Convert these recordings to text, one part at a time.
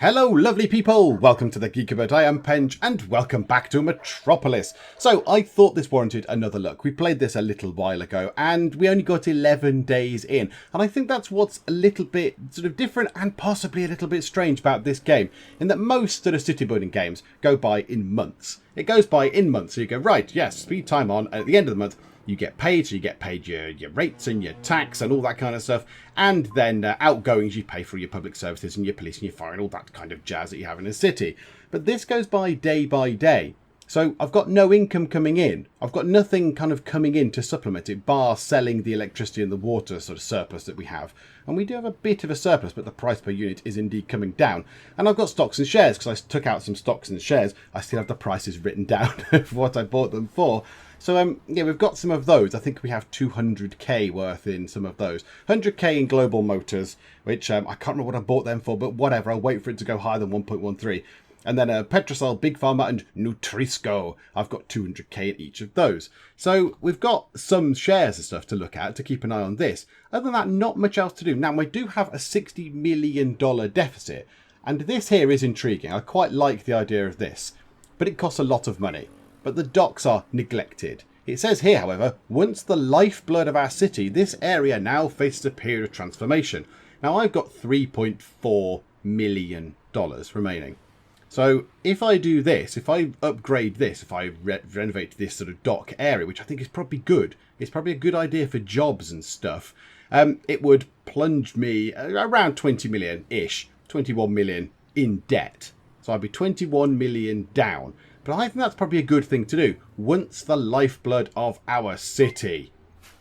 Hello lovely people, welcome to the Geek. I am Pench and welcome back to Metropolis. So I thought this warranted another look. We played this a little while ago and we only got 11 days in. And I think that's what's a little bit sort of different and possibly a little bit strange about this game. In that most sort of city building games go by in months. It goes by in months, so you go, right, yes, speed time on, and at the end of the month you get paid, so you get paid your rates and your tax and all that kind of stuff. And then outgoings, you pay for your public services and your police and your fire and all that kind of jazz that you have in a city. But this goes by day. So I've got no income coming in. I've got nothing kind of coming in to supplement it, bar selling the electricity and the water sort of surplus that we have. And we do have a bit of a surplus, but the price per unit is indeed coming down. And I've got stocks and shares, because I took out some stocks and shares. I still have the prices written down of what I bought them for. So, yeah, we've got some of those. I think we have 200k worth in some of those. 100k in Global Motors, which I can't remember what I bought them for, but whatever. I'll wait for it to go higher than 1.13. And then Petrosol, Big Pharma and Nutrisco. I've got 200k in each of those. So we've got some shares and stuff to look at, to keep an eye on this. Other than that, not much else to do. Now, I do have a $60 million deficit. And this here is intriguing. I quite like the idea of this. But it costs a lot of money. But the docks are neglected. It says here, however, once the lifeblood of our city, this area now faces a period of transformation. Now, I've got $3.4 million remaining. So if I do this, if I upgrade this, if I renovate this sort of dock area, which I think is probably good, it's probably a good idea for jobs and stuff, it would plunge me around 20 million-ish, 21 million in debt. So I'd be 21 million down. But I think that's probably a good thing to do. Once the lifeblood of our city.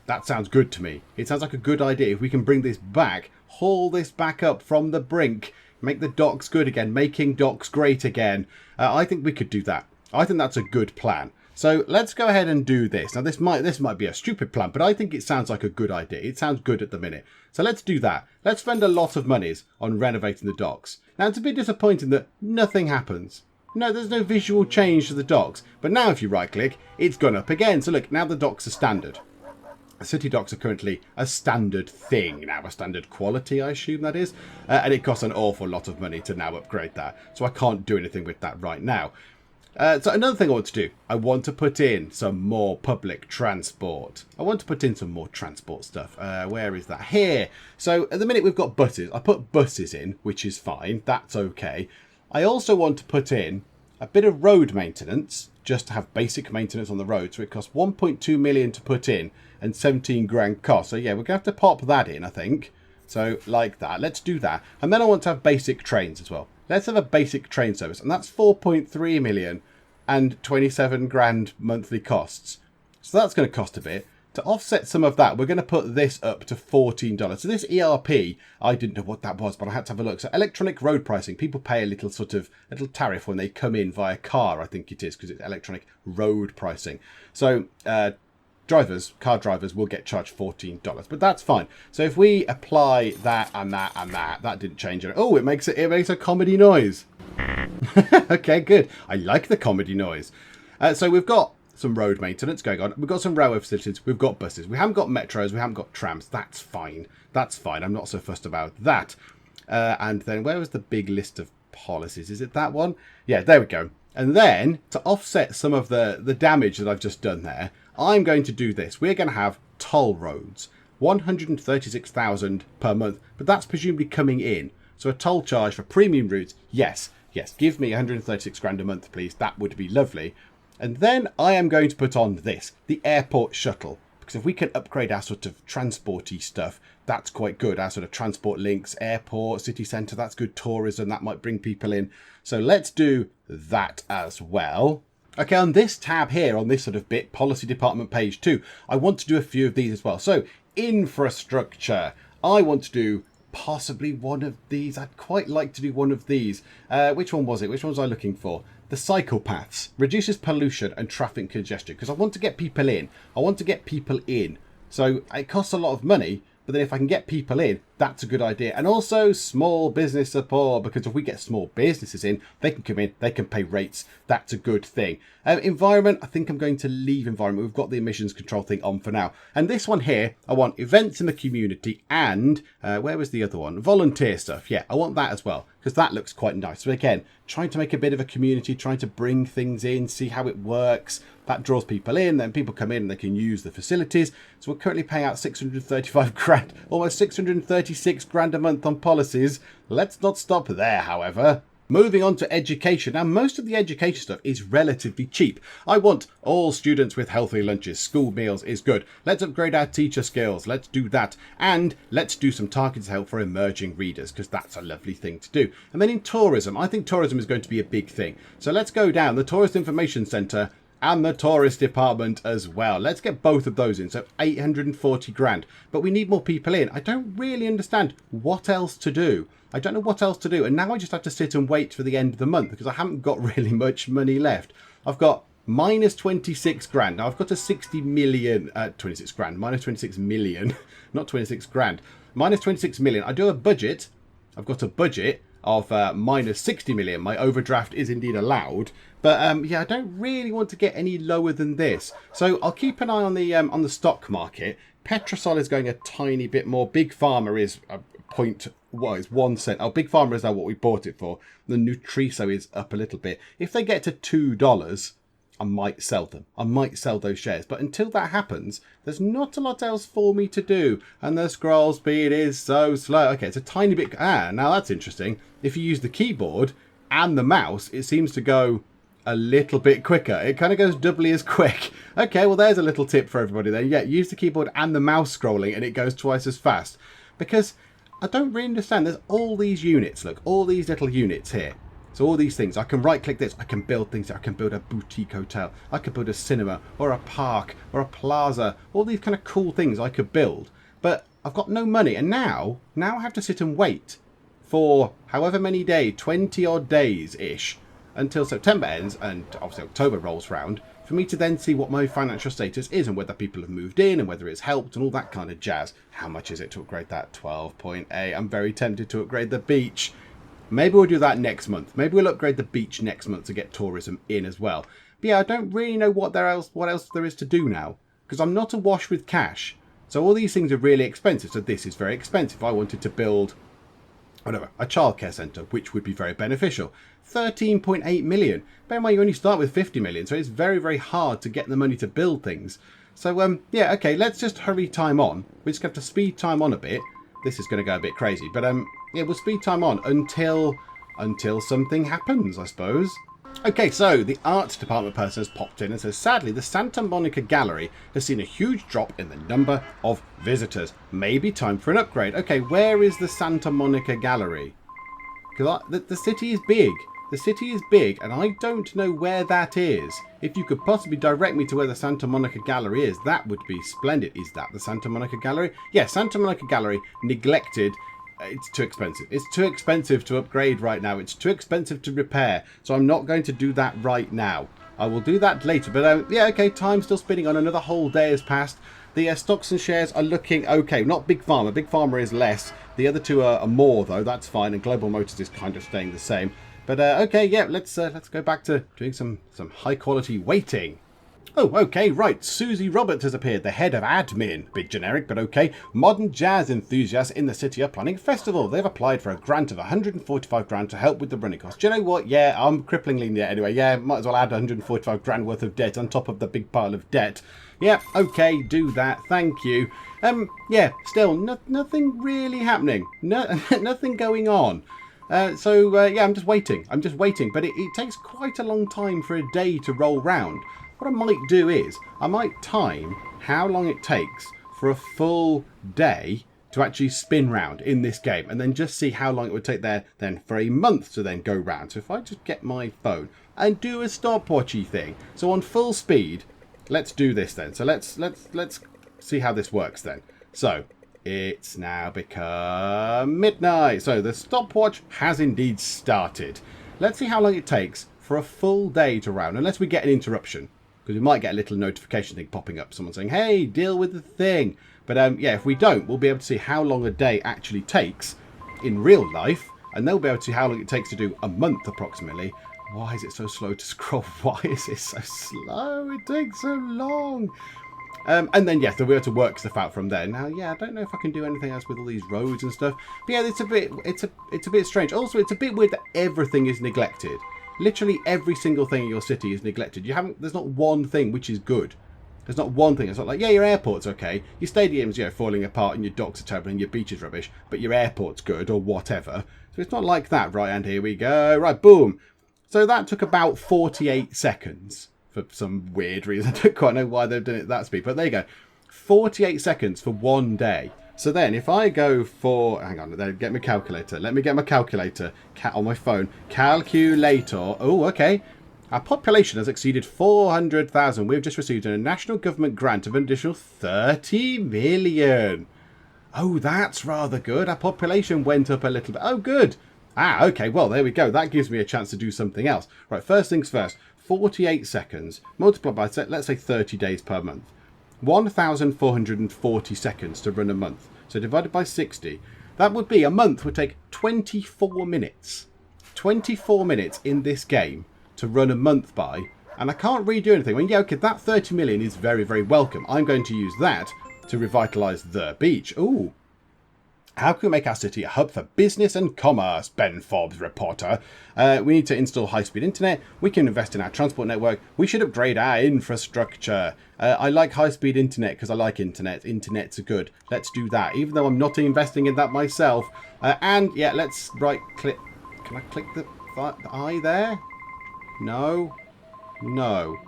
That sounds good to me. It sounds like a good idea. If we can bring this back, haul this back up from the brink, make the docks good again, making docks great again. I think we could do that. I think that's a good plan. So let's go ahead and do this. Now this might be a stupid plan, but I think it sounds like a good idea. It sounds good at the minute. So let's do that. Let's spend a lot of monies on renovating the docks. Now it's a bit disappointing that nothing happens. No, there's no visual change to the docks. But now if you right click, it's gone up again. So look, now the docks are standard. City docks are currently a standard thing now, a standard quality, I assume that is. And it costs an awful lot of money to now upgrade that. So I can't do anything with that right now. So another thing I want to do, I want to put in some more public transport. I want to put in some more transport stuff. Where is that? Here. So at the minute we've got buses. I put buses in, which is fine. That's okay. I also want to put in a bit of road maintenance, just to have basic maintenance on the road. So it costs 1.2 million to put in and 17 grand cost. So yeah, we're going to have to pop that in, I think. So like that, let's do that. And then I want to have basic trains as well. Let's have a basic train service. And that's 4.3 million and 27 grand monthly costs. So that's going to cost a bit. To offset some of that, we're going to put this up to $14. So this ERP, I didn't know what that was, but I had to have a look. So electronic road pricing, people pay a little tariff when they come in via car, I think it is, because it's electronic road pricing. So car drivers will get charged $14, but that's fine. So if we apply that and that and that didn't change it. Oh, it makes a comedy noise. Okay, good. I like the comedy noise. So we've got some road maintenance going on. We've got some railway facilities. We've got buses. We haven't got metros. We haven't got trams. That's fine. That's fine. I'm not so fussed about that. And then where was the big list of policies? Is it that one? Yeah, there we go. And then to offset some of the damage that I've just done there, I'm going to do this. We're going to have toll roads. 136,000 per month, but that's presumably coming in. So a toll charge for premium routes. Yes. Give me 136 grand a month, please. That would be lovely. And then I am going to put on this, the airport shuttle. Because if we can upgrade our sort of transport-y stuff, that's quite good. Our sort of transport links, airport, city centre, that's good tourism. That might bring people in. So let's do that as well. Okay, on this tab here, on this sort of bit, Policy Department page 2, I want to do a few of these as well. So infrastructure. I want to do possibly one of these. I'd quite like to do one of these. Which one was it? Which one was I looking for? The cycle paths. Reduces pollution and traffic congestion. Because I want to get people in. So it costs a lot of money. But then if I can get people in, That's a good idea. And also small business support, because if we get small businesses in, they can come in, they can pay rates. That's a good thing. Environment, I think I'm going to leave environment. We've got the emissions control thing on for now. And this one here, I want events in the community and, where was the other one? Volunteer stuff. Yeah, I want that as well, because that looks quite nice. So again, trying to make a bit of a community, trying to bring things in, see how it works. That draws people in, then people come in and they can use the facilities. So we're currently paying out 635 grand, almost 636 grand a month on policies. Let's not stop there, however. Moving on to education. Now, most of the education stuff is relatively cheap. I want all students with healthy lunches. School meals is good. Let's upgrade our teacher skills. Let's do that. And let's do some targeted help for emerging readers, because that's a lovely thing to do. And then in tourism, I think tourism is going to be a big thing. So let's go down the Tourist Information Centre and the Tourist Department as well. Let's get both of those in. So 840 grand. But we need more people in. I don't really understand what else to do. I don't know what else to do. And now I just have to sit and wait for the end of the month, because I haven't got really much money left. I've got minus 26 grand. Now I've got a 60 million, 26 grand, minus 26 million, not 26 grand, minus 26 million. I do a budget. I've got a budget of minus 60 million. My overdraft is indeed allowed. But yeah, I don't really want to get any lower than this. So I'll keep an eye on the stock market. Petrosol is going a tiny bit more. Big Pharma is it's 1 cent. Oh, Big Pharma is now what we bought it for. The Nutriso is up a little bit. If they get to $2, I might sell them. I might sell those shares. But until that happens, there's not a lot else for me to do. And the scroll speed is so slow. Okay, it's a tiny bit. Now that's interesting. If you use the keyboard and the mouse, it seems to go a little bit quicker. It kind of goes doubly as quick. Okay, well, there's a little tip for everybody there. Yeah, use the keyboard and the mouse scrolling and it goes twice as fast. Because I don't really understand. There's all these units. Look, all these little units here. So all these things. I can right click this. I can build things. I can build a boutique hotel. I could build a cinema or a park or a plaza. All these kind of cool things I could build. But I've got no money. And now I have to sit and wait for however many days, 20 odd days-ish, until September ends and obviously October rolls round, for me to then see what my financial status is and whether people have moved in and whether it's helped and all that kind of jazz. How much is it to upgrade that? 12.8. I'm very tempted to upgrade the beach. Maybe we'll do that next month. Maybe we'll upgrade the beach next month to get tourism in as well. But yeah, I don't really know what else there is to do now, because I'm not awash with cash. So all these things are really expensive. So this is very expensive. I wanted to build whatever, a childcare centre, which would be very beneficial. 13.8 million. Bear in mind, you only start with 50 million, so it's very, very hard to get the money to build things. So, yeah, okay, let's just hurry time on. We just have to speed time on a bit. This is going to go a bit crazy, but, yeah, we'll speed time on until something happens, I suppose. Okay, so the art department person has popped in and says, sadly, the Santa Monica Gallery has seen a huge drop in the number of visitors. Maybe time for an upgrade. Okay, where is the Santa Monica Gallery? Because the city is big. The city is big, and I don't know where that is. If you could possibly direct me to where the Santa Monica Gallery is, that would be splendid. Is that the Santa Monica Gallery? Yeah, Santa Monica Gallery, neglected. It's too expensive. It's too expensive to upgrade right now. It's too expensive to repair. So I'm not going to do that right now. I will do that later. But yeah, okay, time's still spinning on. Another whole day has passed. The stocks and shares are looking okay. Not Big Pharma. Big Pharma is less. The other two are more, though. That's fine. And Global Motors is kind of staying the same. But okay, yeah, let's go back to doing some high quality waiting. Oh, okay, right. Susie Roberts has appeared, the head of admin. Bit generic, but okay. Modern jazz enthusiasts in the city are planning a festival. They've applied for a grant of 145 grand to help with the running costs. Do you know what? Yeah, I'm cripplingly in debt anyway. Yeah, might as well add 145 grand worth of debt on top of the big pile of debt. Yeah, okay, do that. Thank you. Yeah, still, nothing really happening. Nothing going on. So, yeah, I'm just waiting. But it takes quite a long time for a day to roll round. What I might do is, I might time how long it takes for a full day to actually spin round in this game, and then just see how long it would take there then for a month to then go round. So if I just get my phone and do a stopwatchy thing, so on full speed, let's do this then. So let's see how this works then. So it's now become midnight. So the stopwatch has indeed started. Let's see how long it takes for a full day to round, unless we get an interruption. because we might get a little notification thing popping up, someone saying, hey, deal with the thing. But yeah, if we don't, we'll be able to see how long a day actually takes in real life, and they'll be able to see how long it takes to do a month approximately. Why is it so slow to scroll? Why is it so slow? It takes so long. And then, yes, they'll be able to work stuff out from there. Now, yeah, I don't know if I can do anything else with all these roads and stuff. But yeah, it's a bit strange. Also, it's a bit weird that everything is neglected. Literally every single thing in your city is neglected. There's not one thing which is good. There's not one thing. It's not like, yeah, your airport's okay. Your stadium's, falling apart and your docks are terrible and your beach is rubbish, but your airport's good or whatever. So it's not like that, right? And here we go. Right, boom. So that took about 48 seconds. For some weird reason. I don't quite know why they've done it at that speed. But there you go. 48 seconds for one day. So then if I go for... Hang on. Get my calculator. Let me get my calculator on my phone. Calculator. Oh, okay. Our population has exceeded 400,000. We've just received a national government grant of an additional 30 million. Oh, that's rather good. Our population went up a little bit. Oh, good. Ah, okay. Well, there we go. That gives me a chance to do something else. Right, first things first. 48 seconds multiplied by, let's say, 30 days per month. 1,440 seconds to run a month. So divided by 60. That would be, a month would take 24 minutes. 24 minutes in this game to run a month by. And I can't really do anything. I mean, yeah, okay, that 30 million is very, very welcome. I'm going to use that to revitalise the beach. Ooh. How can we make our city a hub for business and commerce? Ben Forbes, reporter. We need to install high-speed internet. We can invest in our transport network. We should upgrade our infrastructure. I like high-speed internet because I like internet. Internets are good. Let's do that, even though I'm not investing in that myself. And, yeah, let's right-click. Can I click the eye there? No. No.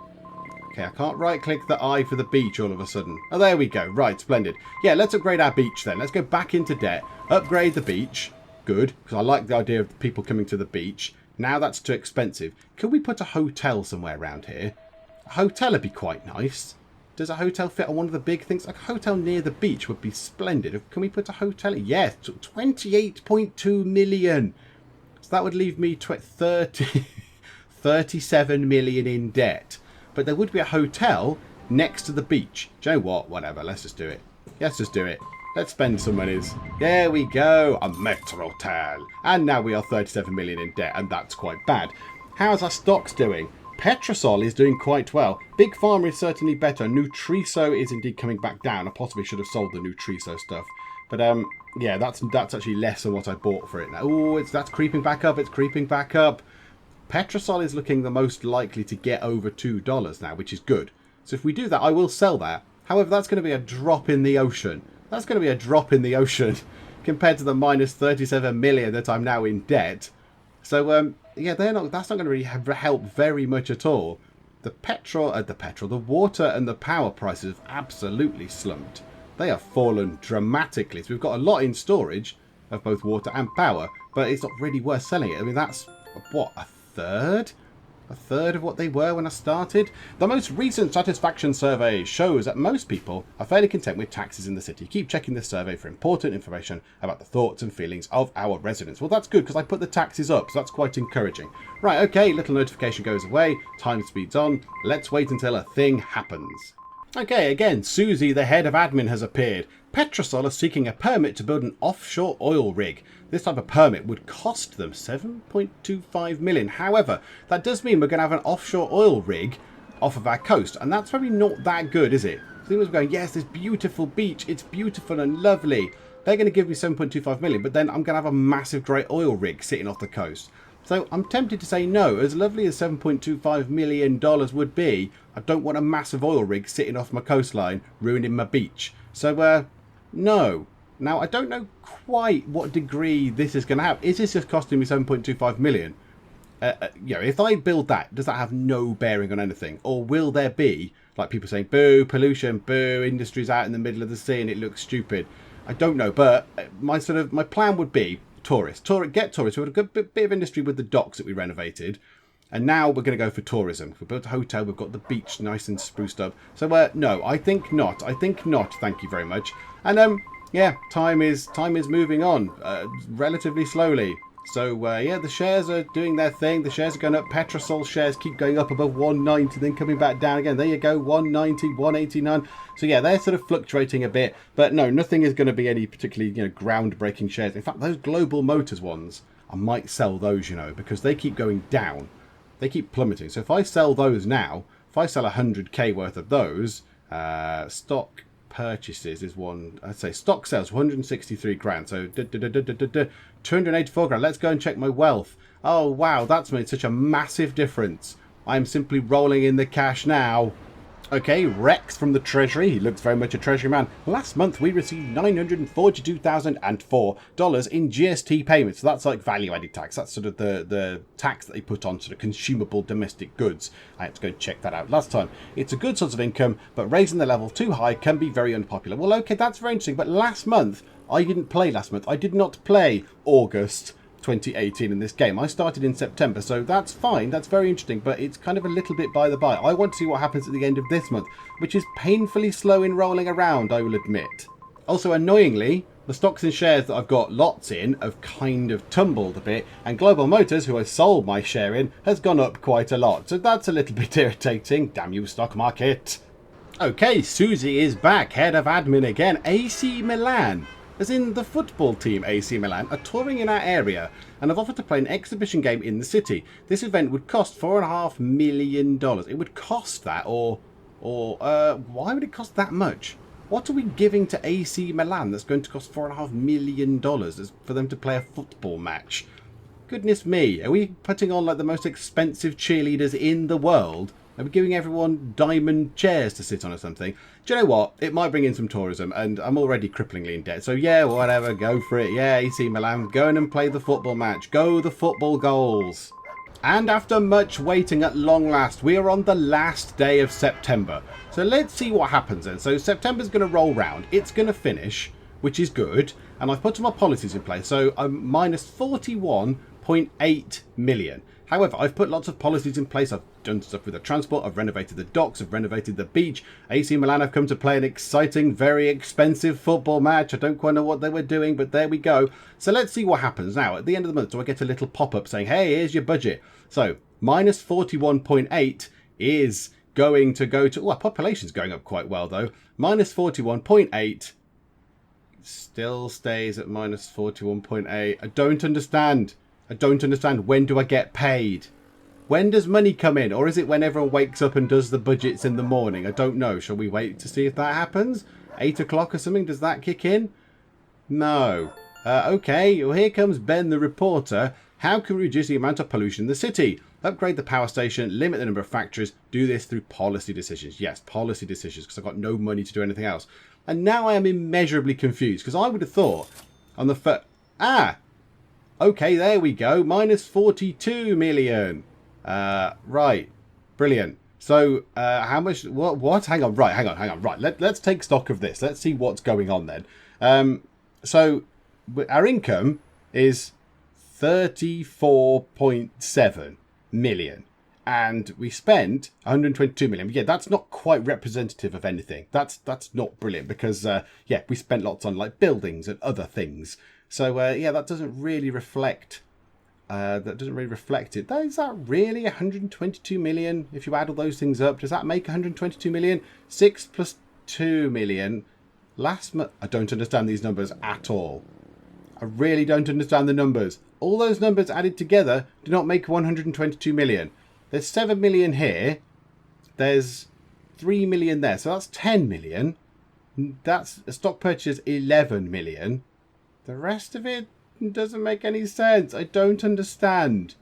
Okay, I can't right-click the eye for the beach all of a sudden. Oh, there we go. Right, splendid. Yeah, let's upgrade our beach then. Let's go back into debt. Upgrade the beach. Good, because I like the idea of people coming to the beach. Now that's too expensive. Could we put a hotel somewhere around here? A hotel would be quite nice. Does a hotel fit on one of the big things? Like a hotel near the beach would be splendid. Can we put a hotel? Yes, 28.2 million. So that would leave me 37 million in debt. But there would be a hotel next to the beach. Do you know what? Whatever. Let's just do it. Let's just do it. Let's spend some monies. There we go. A Metropolis. And now we are 37 million in debt. And that's quite bad. How's our stocks doing? Petrosol is doing quite well. Big Pharma is certainly better. Nutriso is indeed coming back down. I possibly should have sold the Nutriso stuff. But yeah, that's actually less than what I bought for it now. Oh, that's creeping back up. It's creeping back up. Petrosol is looking the most likely to get over $2 now, which is good. So if we do that, I will sell that. However, that's going to be a drop in the ocean. That's going to be a drop in the ocean compared to the minus 37 million that I'm now in debt. So, yeah, that's not going to really help very much at all. The water and the power prices have absolutely slumped. They have fallen dramatically. So we've got a lot in storage of both water and power, but it's not really worth selling it. I mean, that's, what, a third of what they were when I started. The most recent satisfaction survey shows that most people are fairly content with taxes in the city. Keep checking this survey for important information about the thoughts and feelings of our residents. Well, that's good because I put the taxes up, so that's quite encouraging. Right, okay, little notification goes away, time speeds on. Let's wait until a thing happens. Okay, again, Susie, the head of admin, has appeared. Petrosol are seeking a permit to build an offshore oil rig. This type of permit would cost them 7.25 million. However, that does mean we're going to have an offshore oil rig off of our coast. And that's probably not that good, is it? So we're going, yes, this beautiful beach. It's beautiful and lovely. They're going to give me 7.25 million. But then I'm going to have a massive great oil rig sitting off the coast. So I'm tempted to say no. As lovely as $7.25 million would be, I don't want a massive oil rig sitting off my coastline, ruining my beach. So, no. Now, I don't know quite what degree this is going to have. Is this just costing me 7.25 million? You know, if I build that, does that have no bearing on anything? Or will there be, like people saying, boo, pollution, boo, industry's out in the middle of the sea and it looks stupid? I don't know, but my plan would be tourists. Get tourists. We've got a good bit of industry with the docks that we renovated. And now we're going to go for tourism. We've built a hotel. We've got the beach nice and spruced up. So, no, I think not. I think not. Thank you very much. And, yeah, time is moving on relatively slowly. So, yeah, the shares are doing their thing. The shares are going up. Petrosol shares keep going up above 190, then coming back down again. There you go, 190, 189. So, yeah, they're sort of fluctuating a bit. But no, nothing is going to be any particularly, groundbreaking shares. In fact, those Global Motors ones, I might sell those, because they keep going down. They keep plummeting. So if I sell those now, if I sell 100k worth of those, stock purchases is one, I'd say stock sales 163 grand, so 284 grand. Let's go and check my wealth. Oh wow, that's made such a massive difference. I'm simply rolling in the cash now. Okay, Rex from the Treasury. He looks very much a Treasury man. Last month we received $942,004 in GST payments. So that's like value-added tax. That's sort of the tax that they put on sort of consumable domestic goods. I had to go check that out last time. It's a good source of income, but raising the level too high can be very unpopular. Well, okay, that's very interesting. But last month, I didn't play last month. I did not play August 2018 in this game. I started in September, so that's fine. That's very interesting, but it's kind of a little bit by the by. I want to see what happens at the end of this month, which is painfully slow in rolling around, I will admit. Also, annoyingly, the stocks and shares that I've got lots in have kind of tumbled a bit, and Global Motors, who I sold my share in, has gone up quite a lot. So that's a little bit irritating. Damn you, stock market. Okay, Susie is back, head of admin again. AC Milan, as in the football team AC Milan, are touring in our area and have offered to play an exhibition game in the city. This event would cost $4.5 million. It would cost that, or why would it cost that much? What are we giving to AC Milan that's going to cost $4.5 million for them to play a football match? Goodness me, are we putting on like the most expensive cheerleaders in the world? Are we giving everyone diamond chairs to sit on or something? Do you know what? It might bring in some tourism, and I'm already cripplingly in debt. So yeah, whatever, go for it. Yeah, AC Milan, go in and play the football match. Go the football goals. And after much waiting at long last, we are on the last day of September. So let's see what happens then. So September's going to roll round. It's going to finish, which is good. And I've put my policies in place. So I'm minus 41.8 million. However, I've put lots of policies in place. I've done stuff with the transport. I've renovated the docks. I've renovated the beach. AC Milan have come to play an exciting, very expensive football match. I don't quite know what they were doing, but there we go. So let's see what happens. Now, at the end of the month, do I get a little pop-up saying, hey, here's your budget. So, minus 41.8 is going to go to... Oh, our population's going up quite well, though. Minus 41.8 still stays at minus 41.8. I don't understand. I don't understand. When do I get paid? When does money come in? Or is it when everyone wakes up and does the budgets in the morning? I don't know. Shall we wait to see if that happens? 8 o'clock or something? Does that kick in? No. Okay. Well, here comes Ben the reporter. How can we reduce the amount of pollution in the city? Upgrade the power station. Limit the number of factories. Do this through policy decisions. Yes, policy decisions, because I've got no money to do anything else. And now I am immeasurably confused, because I would have thought on the first... Okay, there we go. Minus 42 million. Right. Brilliant. So, how much... What? Hang on. Right. Hang on. Right. Let's take stock of this. Let's see what's going on then. So, our income is 34.7 million. And we spent 122 million. Yeah, that's not quite representative of anything. That's not brilliant because, yeah, we spent lots on like buildings and other things. So, yeah, that doesn't really reflect it. Is that really 122 million? If you add all those things up, does that make 122 million? 6 plus 2 million. Last month, I don't understand these numbers at all. I really don't understand the numbers. All those numbers added together do not make 122 million. There's 7 million here. There's 3 million there. So that's 10 million. That's a stock purchase 11 million. The rest of it doesn't make any sense. I don't understand.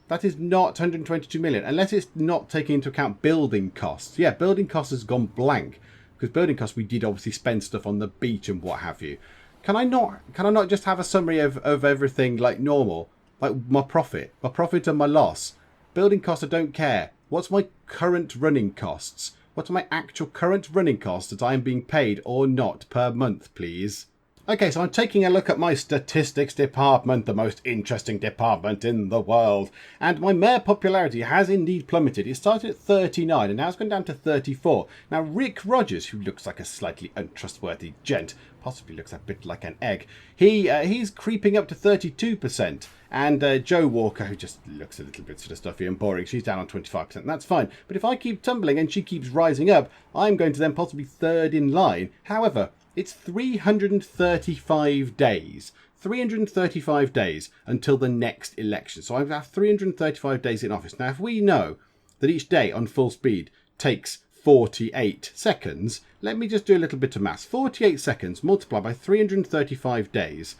That is not 122 million, unless it's not taking into account building costs. Yeah, building costs has gone blank, because building costs, we did obviously spend stuff on the beach and what have you. Can I not just have a summary of everything like normal? Like my profit and my loss. Building costs, I don't care. What's my current running costs? What are my actual current running costs that I am being paid or not per month, please? Okay, so I'm taking a look at my statistics department, the most interesting department in the world. And my mayor popularity has indeed plummeted. It started at 39 and now it's gone down to 34. Now, Rick Rogers, who looks like a slightly untrustworthy gent, possibly looks a bit like an egg, he's creeping up to 32%. And Joe Walker, who just looks a little bit sort of stuffy and boring, she's down on 25%, and that's fine. But if I keep tumbling and she keeps rising up, I'm going to then possibly third in line. However, it's 335 days. 335 days until the next election. So I have 335 days in office. Now, if we know that each day on full speed takes 48 seconds, let me just do a little bit of maths. 48 seconds multiplied by 335 days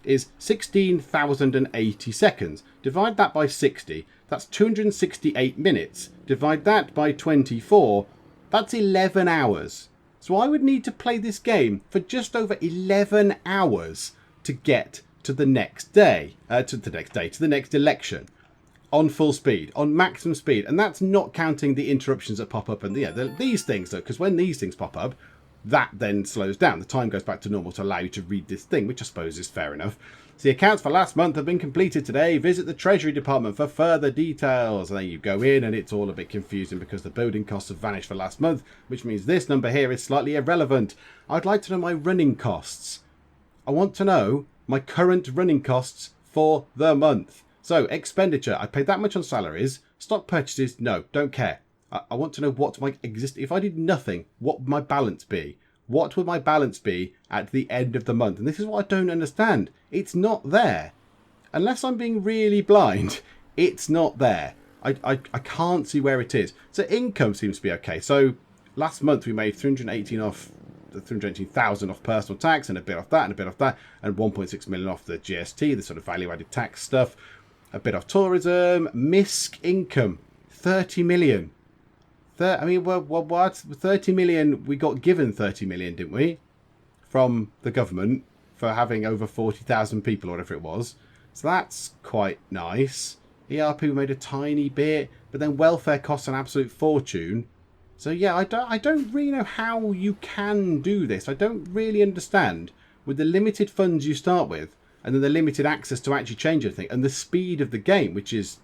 is 16,080 seconds. Divide that by 60, that's 268 minutes. Divide that by 24, that's 11 hours. So I would need to play this game for just over 11 hours to get to the next day, to the next election, on full speed, on maximum speed. And that's not counting the interruptions that pop up and these things, though, because when these things pop up, that then slows down. The time goes back to normal to allow you to read this thing, which I suppose is fair enough. So the accounts for last month have been completed today. Visit the Treasury Department for further details. And then you go in and it's all a bit confusing because the building costs have vanished for last month, which means this number here is slightly irrelevant. I'd like to know my running costs. I want to know my current running costs for the month. So expenditure, I paid that much on salaries. Stock purchases, no, don't care. I want to know what my if I did nothing, what would my balance be? What would my balance be at the end of the month? And this is what I don't understand. It's not there. Unless I'm being really blind, it's not there. I can't see where it is. So income seems to be okay. So last month we made 318,000 off personal tax and a bit off that and a bit off that and 1.6 million off the GST, the sort of value-added tax stuff. A bit off tourism. MISC income, 30 million. What? 30 million, we got given 30 million, didn't we? From the government for having over 40,000 people or whatever it was. So that's quite nice. ERP made a tiny bit, but then welfare costs an absolute fortune. So yeah, I don't really know how you can do this. I don't really understand with the limited funds you start with and then the limited access to actually change anything and the speed of the game, which is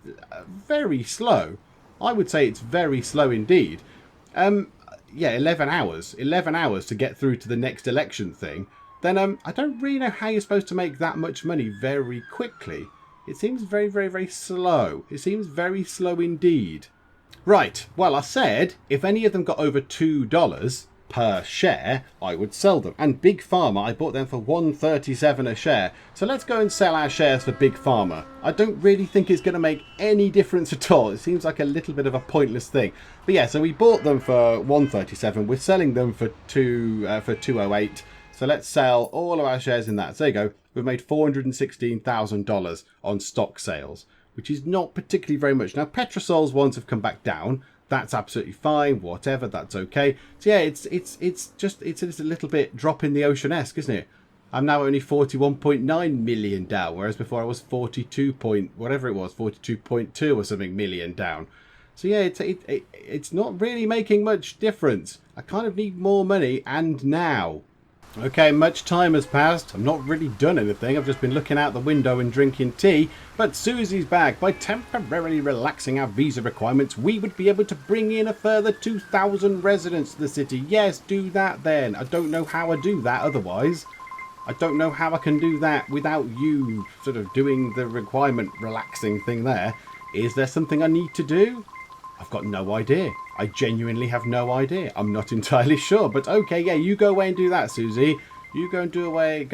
very slow. I would say it's very slow indeed. Yeah, 11 hours. 11 hours to get through to the next election thing. Then I don't really know how you're supposed to make that much money very quickly. It seems very, very, very slow. It seems very slow indeed. Right, well, I said if any of them got over $2 per share, I would sell them. And Big Pharma, I bought them for $1.37 a share. So let's go and sell our shares for Big Pharma. I don't really think it's going to make any difference at all. It seems like a little bit of a pointless thing. But yeah, so we bought them for $1.37. We're selling them for $2.08. So let's sell all of our shares in that. So there you go. We've made $416,000 on stock sales, which is not particularly very much. Now, Petrosol's ones have come back down. That's absolutely fine, whatever, that's okay. So yeah, it's just a little bit drop in the ocean-esque, isn't it? I'm now only 41.9 million down, whereas before I was 42 point, whatever it was, 42.2 or something million down. So yeah, it's not really making much difference. I kind of need more money, and now. Okay, much time has passed. I've not really done anything. I've just been looking out the window and drinking tea. But Susie's back. By temporarily relaxing our visa requirements, we would be able to bring in a further 2,000 residents to the city. Yes, do that then. I don't know how I do that otherwise. I don't know how I can do that without you sort of doing the requirement relaxing thing there. Is there something I need to do? I've got no idea. I genuinely have no idea. I'm not entirely sure. But okay, yeah, you go away and do that, Susie. You go and do a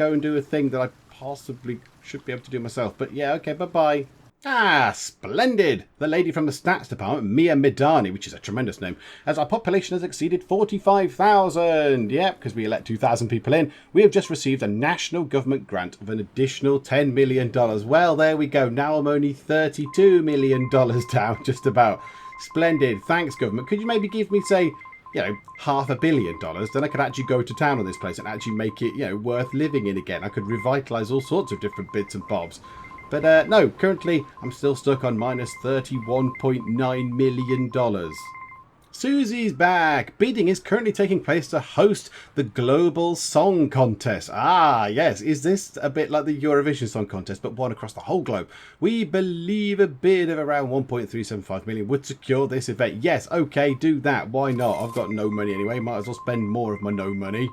thing that I possibly should be able to do myself. But yeah, okay, bye-bye. Ah, splendid! The lady from the stats department, Mia Midani, which is a tremendous name, as our population has exceeded 45,000. Yep, because we elect 2,000 people in. We have just received a national government grant of an additional $10 million. Well, there we go. Now I'm only $32 million down, just about. Splendid. Thanks, government. Could you maybe give me, say, $500 million? Then I could actually go to town on this place and actually make it, worth living in again. I could revitalise all sorts of different bits and bobs. But no, currently I'm still stuck on minus $31.9 million. Susie's back. Bidding is currently taking place to host the Global Song Contest. Ah, yes. Is this a bit like the Eurovision Song Contest, but one across the whole globe? We believe a bid of around 1.375 million would secure this event. Yes, okay, do that. Why not? I've got no money anyway. Might as well spend more of my no money.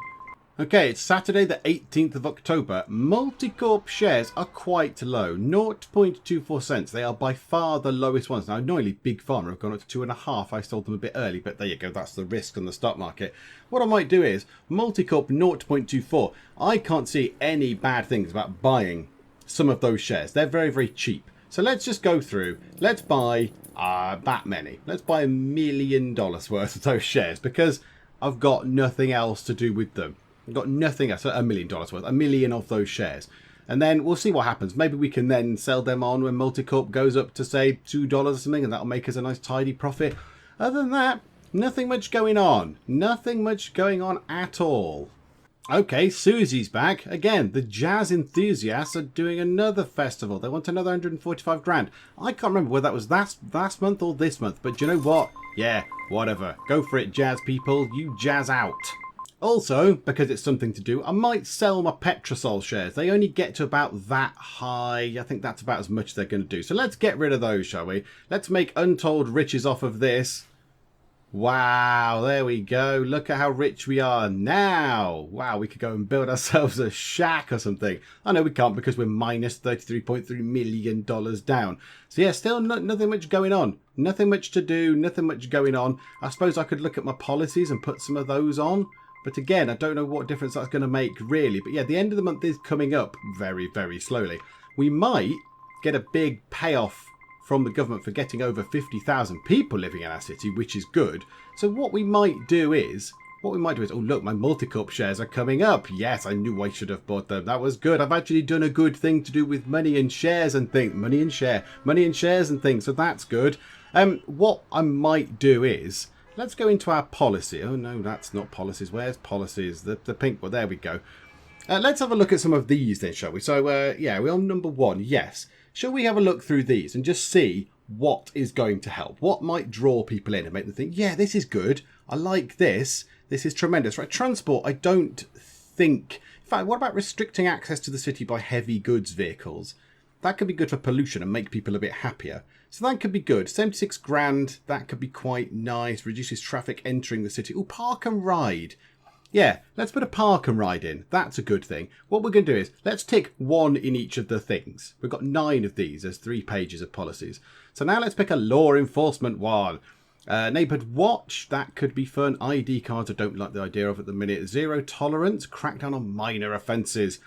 Okay, it's Saturday the 18th of October. Multicorp shares are quite low, 0.24 cents. They are by far the lowest ones. Now, normally Big Pharma have gone up to 2.5. I sold them a bit early, but there you go. That's the risk on the stock market. What I might do is, Multicorp 0.24. I can't see any bad things about buying some of those shares. They're very, very cheap. So let's just go through. Let's buy that many. Let's buy $1 million worth of those shares because I've got nothing else to do with them. I've got nothing else, $1 million worth, 1 million of those shares. And then we'll see what happens. Maybe we can then sell them on when Multicorp goes up to, say, $2 or something, and that'll make us a nice tidy profit. Other than that, nothing much going on. Nothing much going on at all. Okay, Susie's back. Again, the jazz enthusiasts are doing another festival. They want another 145 grand. I can't remember whether that was last month or this month, but do you know what? Yeah, whatever. Go for it, jazz people. You jazz out. Also, because it's something to do, I might sell my Petrosol shares. They only get to about that high. I think that's about as much as they're going to do. So let's get rid of those, shall we? Let's make untold riches off of this. Wow, there we go. Look at how rich we are now. Wow, we could go and build ourselves a shack or something. I know we can't because we're minus $33.3 million down. So yeah, still nothing much going on. Nothing much to do, nothing much going on. I suppose I could look at my policies and put some of those on. But again, I don't know what difference that's going to make really. But yeah, the end of the month is coming up very, very slowly. We might get a big payoff from the government for getting over 50,000 people living in our city, which is good. So what we might do is, oh look, my Multicorp shares are coming up. Yes, I knew I should have bought them. That was good. I've actually done a good thing to do with money and shares and things. Money and shares and things. So that's good. What I might do is, let's go into our policy. Oh, no, that's not policies. Where's policies? The pink one. There we go. Let's have a look at some of these then, shall we? So, yeah, we're on number 1. Yes. Shall we have a look through these and just see what is going to help? What might draw people in and make them think, yeah, this is good. I like this. This is tremendous. Right, transport, I don't think... In fact, what about restricting access to the city by heavy goods vehicles? That could be good for pollution and make people a bit happier. So that could be good. 76 grand, that could be quite nice. Reduces traffic entering the city. Oh, park and ride. Yeah, let's put a park and ride in. That's a good thing. What we're going to do is, let's tick 1 in each of the things. We've got 9 of these. There's 3 pages of policies. So now let's pick a law enforcement one. Neighbourhood watch, that could be fun. ID cards, I don't like the idea of at the minute. Zero tolerance, crackdown on minor offences.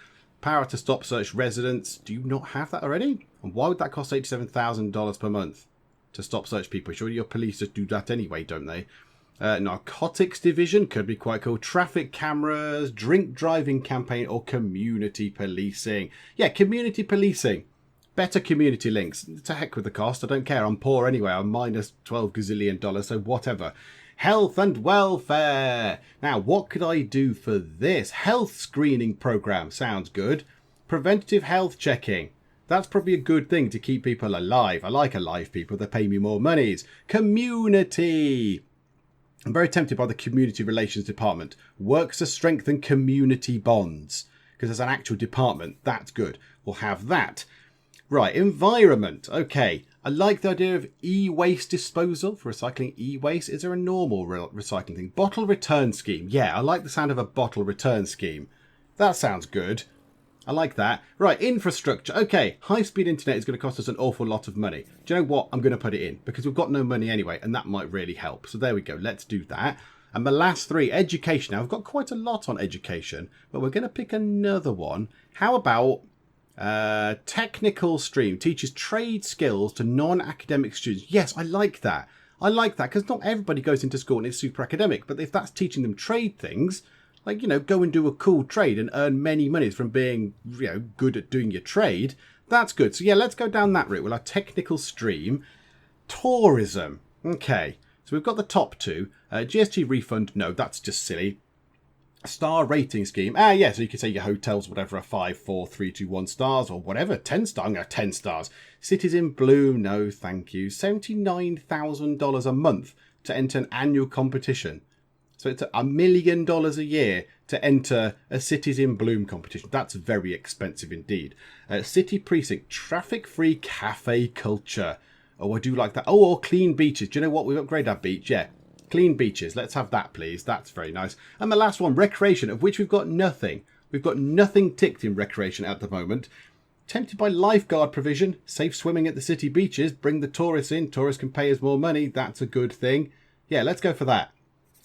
Power to stop search residents. Do you not have that already? And why would that cost $87,000 per month to stop search people? Surely your police just do that anyway, don't they? Narcotics division could be quite cool. Traffic cameras, drink driving campaign, or community policing. Yeah, community policing. Better community links. To heck with the cost. I don't care. I'm poor anyway. I'm minus $12 gazillion, so whatever. Health and welfare. Now, what could I do for this? Health screening program. Sounds good. Preventative health checking. That's probably a good thing to keep people alive. I like alive people. They pay me more monies. Community. I'm very tempted by the Community Relations Department. Works to strengthen community bonds. Because there's an actual department. That's good. We'll have that. Right, environment. Okay. I like the idea of e-waste disposal for recycling e-waste. Is there a normal recycling thing? Bottle return scheme. Yeah, I like the sound of a bottle return scheme. That sounds good. I like that. Right, infrastructure. Okay, high-speed internet is going to cost us an awful lot of money. Do you know what? I'm going to put it in because we've got no money anyway, and that might really help. So there we go. Let's do that. And the last 3, education. Now, I've got quite a lot on education, but we're going to pick another one. How about technical stream? Teaches trade skills to non-academic students. Yes, I like that. I like that because not everybody goes into school and is super academic, but if that's teaching them trade things... Like, you know, go and do a cool trade and earn many monies from being, you know, good at doing your trade. That's good. So, yeah, let's go down that route. We'll have technical stream. Tourism. Okay. So we've got the top 2. GST refund. No, that's just silly. Star rating scheme. Yeah, so you could say your hotels, whatever, are 5, 4, 3, 2, 1 stars or whatever. 10 stars. I'm going to 10 stars. Cities in bloom. No, thank you. $79,000 a month to enter an annual competition. So it's $1 million a year to enter a Cities in Bloom competition. That's very expensive indeed. City precinct, traffic-free cafe culture. Oh, I do like that. Oh, or clean beaches. Do you know what? We've upgraded our beach. Yeah, clean beaches. Let's have that, please. That's very nice. And the last one, recreation, of which we've got nothing. We've got nothing ticked in recreation at the moment. Tempted by lifeguard provision, safe swimming at the city beaches, bring the tourists in. Tourists can pay us more money. That's a good thing. Yeah, let's go for that.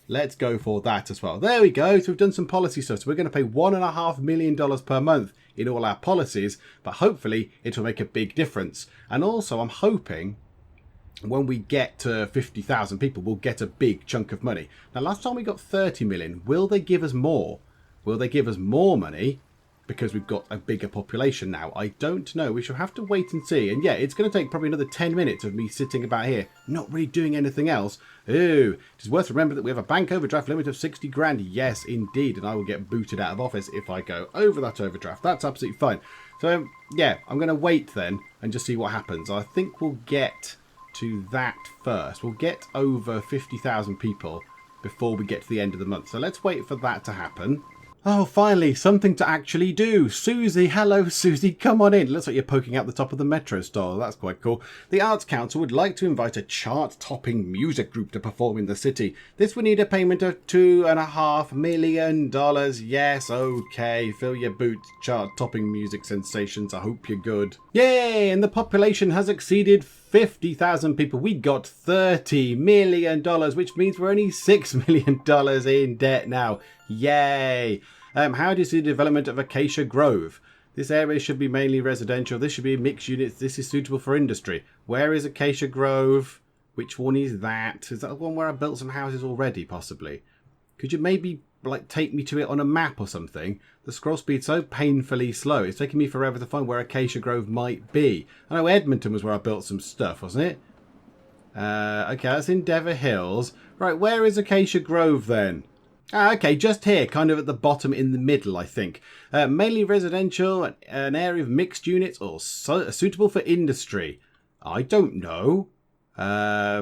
Let's go for that as well. There we go. So we've done some policy stuff. So we're going to pay $1.5 million per month in all our policies, but hopefully it will make a big difference. And also I'm hoping when we get to 50,000 people, we'll get a big chunk of money. Now, last time we got 30 million. Will they give us more? Will they give us more money because we've got a bigger population now? I don't know. We shall have to wait and see. And yeah, it's going to take probably another 10 minutes of me sitting about here, not really doing anything else. Ooh, it's worth remembering that we have a bank overdraft limit of 60 grand. Yes, indeed. And I will get booted out of office if I go over that overdraft. That's absolutely fine. So yeah, I'm going to wait then and just see what happens. I think we'll get to that first. We'll get over 50,000 people before we get to the end of the month. So let's wait for that to happen. Oh, finally, something to actually do. Susie, hello, Susie, come on in. Looks like you're poking out the top of the Metro store. That's quite cool. The Arts Council would like to invite a chart-topping music group to perform in the city. This would need a payment of $2.5 million. Yes, okay. Fill your boots, chart-topping music sensations. I hope you're good. Yay! And the population has exceeded 50,000 people. We got $30 million, which means we're only $6 million in debt now. Yay! How do you see the development of Acacia Grove? This area should be mainly residential. This should be mixed units. This is suitable for industry. Where is Acacia Grove? Which one is that? Is that the one where I built some houses already, possibly? Could you maybe like take me to it on a map or something? The scroll speed's so painfully slow. It's taking me forever to find where Acacia Grove might be. I know Edmonton was where I built some stuff, wasn't it? Okay, that's in Dever Hills. Right, where is Acacia Grove then? Okay, just here, kind of at the bottom in the middle, I think. Mainly residential, an area of mixed units, or suitable for industry. I don't know.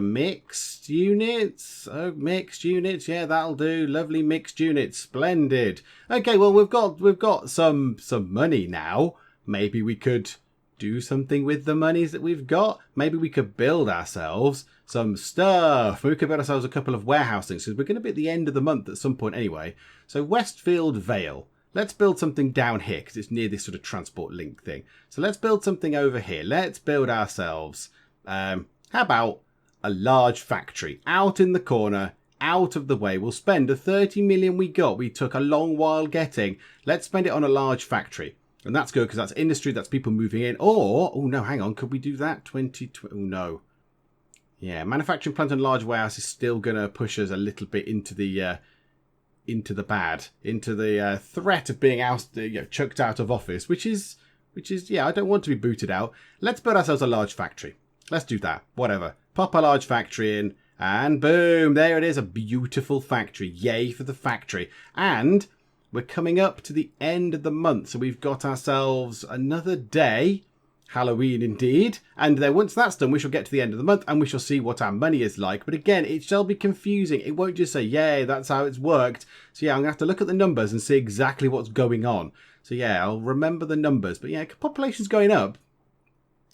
Mixed units? Oh, mixed units. Yeah, that'll do. Lovely mixed units. Splendid. Okay, well, we've got some money now. Maybe we could do something with the monies that we've got. Maybe we could build ourselves some stuff. We could build ourselves a couple of warehouse things, because we're going to be at the end of the month at some point anyway. So Westfield Vale. Let's build something down here because it's near this sort of transport link thing. So let's build something over here. Let's build ourselves, how about a large factory out in the corner, out of the way. We'll spend the 30 million we got. We took a long while getting. Let's spend it on a large factory. And that's good because that's industry, that's people moving in. Or, oh no, hang on, could we do that? Oh no. Yeah, manufacturing plant and large warehouse is still going to push us a little bit into the bad, into the threat of being chucked out of office, which is, yeah, I don't want to be booted out. Let's build ourselves a large factory. Let's do that. Whatever. Pop a large factory in, and boom, there it is, a beautiful factory. Yay for the factory. And we're coming up to the end of the month, so we've got ourselves another day. Halloween indeed. And then once that's done, we shall get to the end of the month and we shall see what our money is like. But again, it shall be confusing. It won't just say, yay, that's how it's worked. So yeah, I'm going to have to look at the numbers and see exactly what's going on. So yeah, I'll remember the numbers. But yeah, population's going up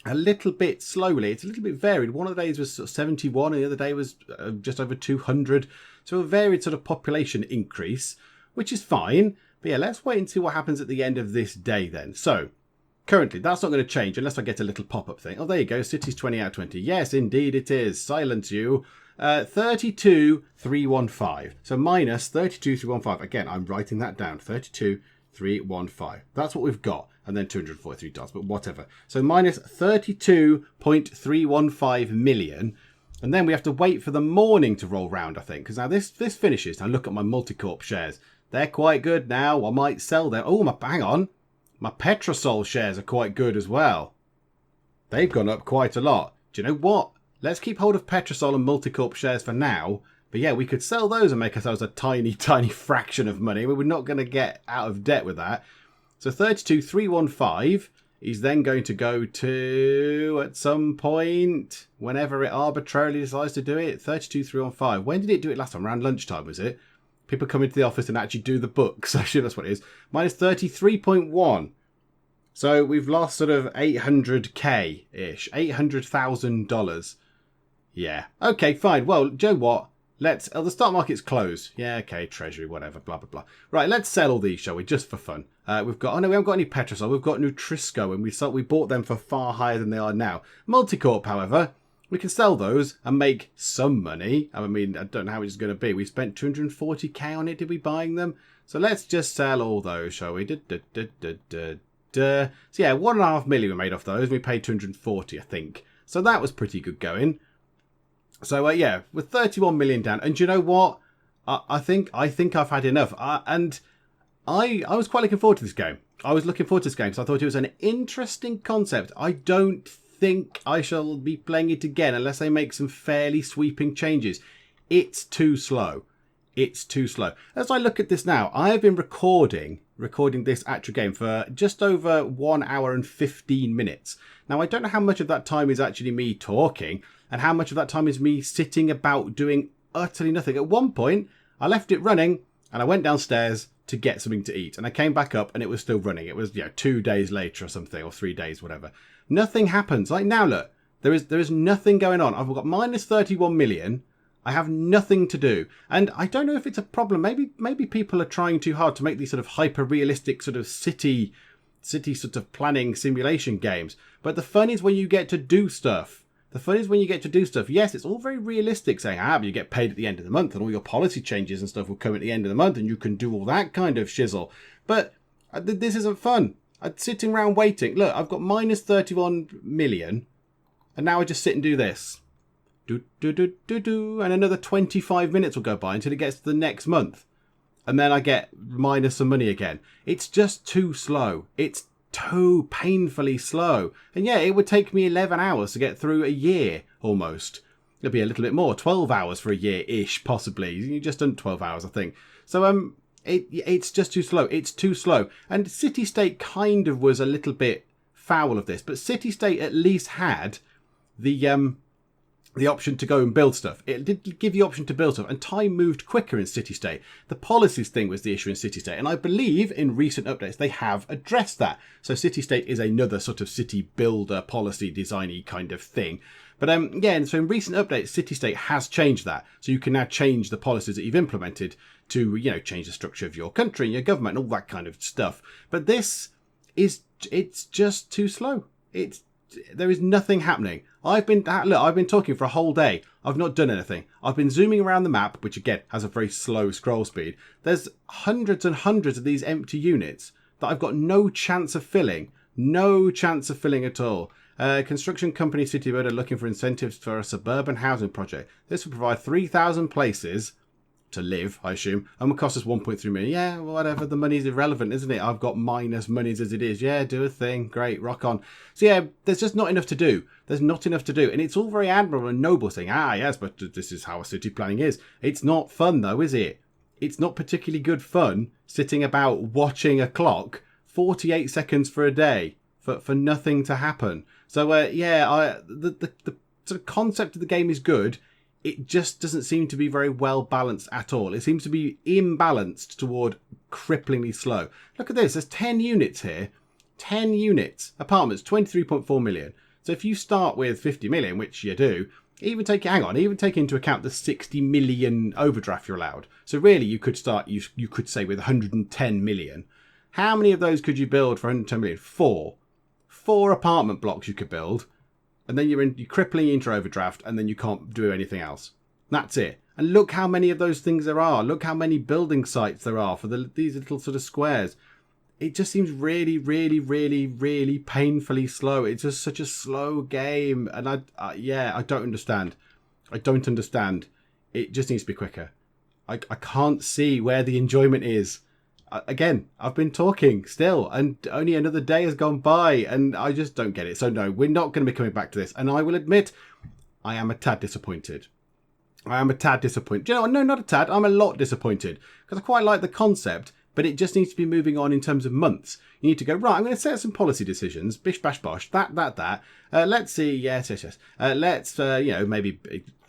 a little bit slowly. It's a little bit varied. One of the days was sort of 71 and the other day was just over 200. So a varied sort of population increase, which is fine. But yeah, let's wait and see what happens at the end of this day then. So currently, that's not going to change unless I get a little pop-up thing. Oh, there you go. City's 20 out of 20. Yes, indeed it is. Silence you. 32,315. So minus 32,315. Again, I'm writing that down. 32,315. That's what we've got. And then $243, but whatever. So minus 32.315 million. And then we have to wait for the morning to roll round, I think. Because now this finishes. Now look at my Multicorp shares. They're quite good now. I might sell them. Oh, hang on. My Petrosol shares are quite good as well. They've gone up quite a lot. Do you know what? Let's keep hold of Petrosol and Multicorp shares for now, But yeah, we could sell those and make ourselves a tiny, tiny fraction of money. We're not going to get out of debt with that. So 32,315 is then going to go to, at some point, whenever it arbitrarily decides to do it, 32,315. When did it do it last time? Around lunchtime, was it? People come into the office and actually do the books. Actually, that's what it is. Minus 33.1. So we've lost sort of 800k-ish. $800,000. Yeah. Okay, fine. Well, Joe, what? The stock market's closed. Yeah, okay, Treasury, whatever, blah, blah, blah. Right, let's sell all these, shall we? Just for fun. We've got, we haven't got any Petrosol. We've got Nutrisco, and we bought them for far higher than they are now. Multicorp, however, we can sell those and make some money. I mean, I don't know how it's going to be. We spent 240k on it, did we, buying them? So let's just sell all those, shall we? So yeah, 1.5 million we made off those. We paid 240, I think. So that was pretty good going. So yeah, with 31 million down, and you know what? I think I've had enough. And I was quite looking forward to this game. I was looking forward to this game because I thought it was an interesting concept. I don't think I shall be playing it again unless they make some fairly sweeping changes. It's too slow. It's too slow. As I look at this now, I have been recording this actual game for just over 1 hour and 15 minutes. Now, I don't know how much of that time is actually me talking and how much of that time is me sitting about doing utterly nothing. At one point, I left it running and I went downstairs to get something to eat. And I came back up and it was still running. It was 2 days later or something, or 3 days, whatever. Nothing happens. Like now, look, there is nothing going on. I've got minus 31 million. I have nothing to do. And I don't know if it's a problem. Maybe people are trying too hard to make these sort of hyper-realistic sort of city sort of planning simulation games. But the fun is when you get to do stuff. Yes, it's all very realistic, saying, but you get paid at the end of the month and all your policy changes and stuff will come at the end of the month and you can do all that kind of shizzle. But this isn't fun. I'm sitting around waiting. Look, I've got minus 31 million and now I just sit and do this. And another 25 minutes will go by until it gets to the next month. And then I get minus some money again. It's just too slow. It's too painfully slow. And yeah, it would take me 11 hours to get through a year almost. It'll be a little bit more, 12 hours for a year-ish, possibly. You just done 12 hours, I think. So it's just too slow. It's too slow. And City State kind of was a little bit foul of this, but City State at least had the option to go and build stuff. It did give you the option to build stuff, and time moved quicker in City State. The policies thing was the issue in City State, and I believe in recent updates they have addressed that. So City State is another sort of city builder policy designy kind of thing. But yeah, and so in recent updates, City State has changed that. So you can now change the policies that you've implemented to, change the structure of your country and your government and all that kind of stuff. But it's just too slow. There is nothing happening. I've been talking for a whole day. I've not done anything. I've been zooming around the map, which again has a very slow scroll speed. There's hundreds and hundreds of these empty units that I've got no chance of filling. No chance of filling at all. Construction company Citybird are looking for incentives for a suburban housing project. This will provide 3,000 places to live, I assume, and will cost us 1.3 million. Yeah, whatever. The money's irrelevant, isn't it? I've got minus monies as it is. Yeah, do a thing. Great, rock on. So yeah, there's just not enough to do. There's not enough to do. And it's all very admirable and noble saying, yes, but this is how city planning is. It's not fun though, is it? It's not particularly good fun sitting about watching a clock 48 seconds for a day for nothing to happen. So the sort of concept of the game is good. It just doesn't seem to be very well balanced at all. It seems to be imbalanced toward cripplingly slow. Look at this. There's 10 units here. 10 units. Apartments, 23.4 million. So if you start with 50 million, which you do, even take into account the 60 million overdraft you're allowed. So really you could start, you could say with 110 million. How many of those could you build for 110 million? 4. 4 apartment blocks you could build. And then you're crippling into overdraft, and then you can't do anything else. That's it. And look how many of those things there are. Look how many building sites there are for these little sort of squares. It just seems really, really, really, really painfully slow. It's just such a slow game. And I don't understand. I don't understand. It just needs to be quicker. I can't see where the enjoyment is. Again, I've been talking still, and only another day has gone by, and I just don't get it. So no, we're not going to be coming back to this. And I will admit, I am a tad disappointed. I am a tad disappointed. Do you know what? No, not a tad. I'm a lot disappointed because I quite like the concept, but it just needs to be moving on in terms of months. You need to go, right, I'm going to set some policy decisions. Bish, bash, bosh. That. Let's see. Yes. Let's, maybe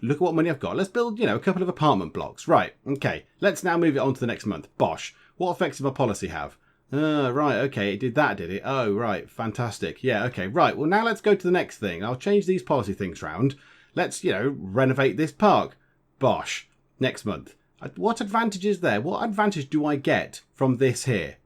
look at what money I've got. Let's build, a couple of apartment blocks. Right. Okay. Let's now move it on to the next month. Bosh. What effects does my policy have? Right. Okay. It did that, did it? Oh, right. Fantastic. Yeah. Okay. Right. Well, now let's go to the next thing. I'll change these policy things round. Let's, renovate this park. Bosh. Next month. What advantage is there? What advantage do I get from this here?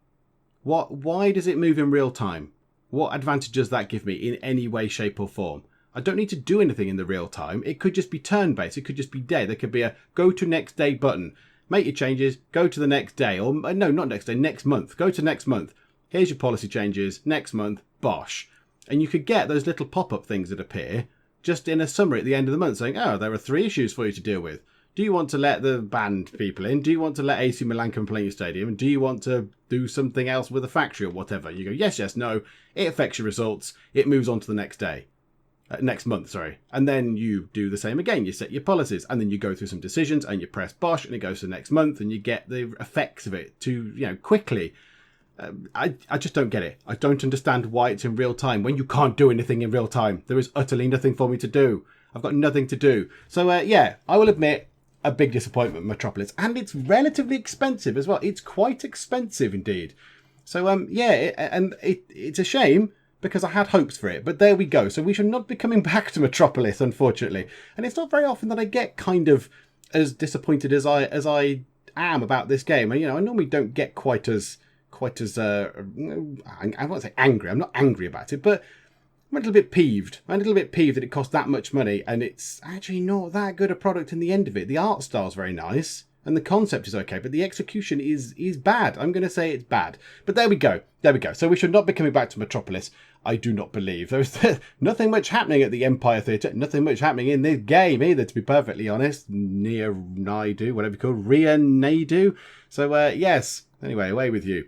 Why does it move in real time? What advantage does that give me in any way, shape or form? I don't need to do anything in the real time. It could just be turn-based. It could just be day. There could be a go to next day button. Make your changes. Go to the next day. Or no, not next day. Next month. Go to next month. Here's your policy changes. Next month. Bosh. And you could get those little pop-up things that appear just in a summary at the end of the month saying, oh, there are 3 issues for you to deal with. Do you want to let the band people in? Do you want to let AC Milan come play your stadium? Do you want to do something else with a factory or whatever? You go, yes, no. It affects your results. It moves on to the next day. Next month, sorry. And then you do the same again. You set your policies and then you go through some decisions and you press bosh and it goes to the next month and you get the effects of it to, quickly. I just don't get it. I don't understand why it's in real time when you can't do anything in real time. There is utterly nothing for me to do. I've got nothing to do. So, I will admit, a big disappointment, Metropolis. And it's relatively expensive as well. It's quite expensive indeed. So, it's a shame because I had hopes for it. But there we go. So we should not be coming back to Metropolis, unfortunately. And it's not very often that I get kind of as disappointed as I am about this game. And, I normally don't get quite as I won't say angry. I'm not angry about it, but I'm a little bit peeved. I'm a little bit peeved that it cost that much money and it's actually not that good a product in the end of it. The art style's very nice and the concept is okay, but the execution is bad. I'm going to say it's bad. But there we go. So we should not be coming back to Metropolis. I do not believe. There's nothing much happening at the Empire Theatre. Nothing much happening in this game either, to be perfectly honest. Naidu, whatever you call it. Ria Naidu. So, yes. Anyway, away with you.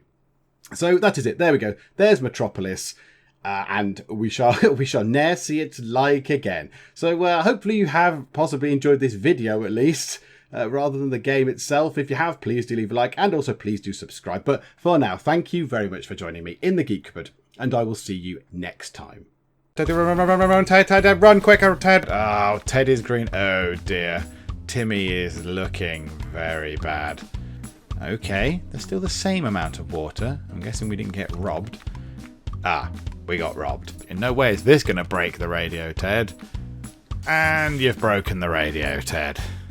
So that is it. There we go. There's Metropolis. And we shall ne'er see it like again. So hopefully you have possibly enjoyed this video at least, rather than the game itself. If you have, please do leave a like and also please do subscribe. But for now, thank you very much for joining me in the Geek Cupboard and I will see you next time. Run, Ted, run quicker, Ted. Oh, Ted is green. Oh dear. Timmy is looking very bad. Okay, there's still the same amount of water. I'm guessing we didn't get robbed. We got robbed. In no way is this going to break the radio, Ted. And you've broken the radio, Ted.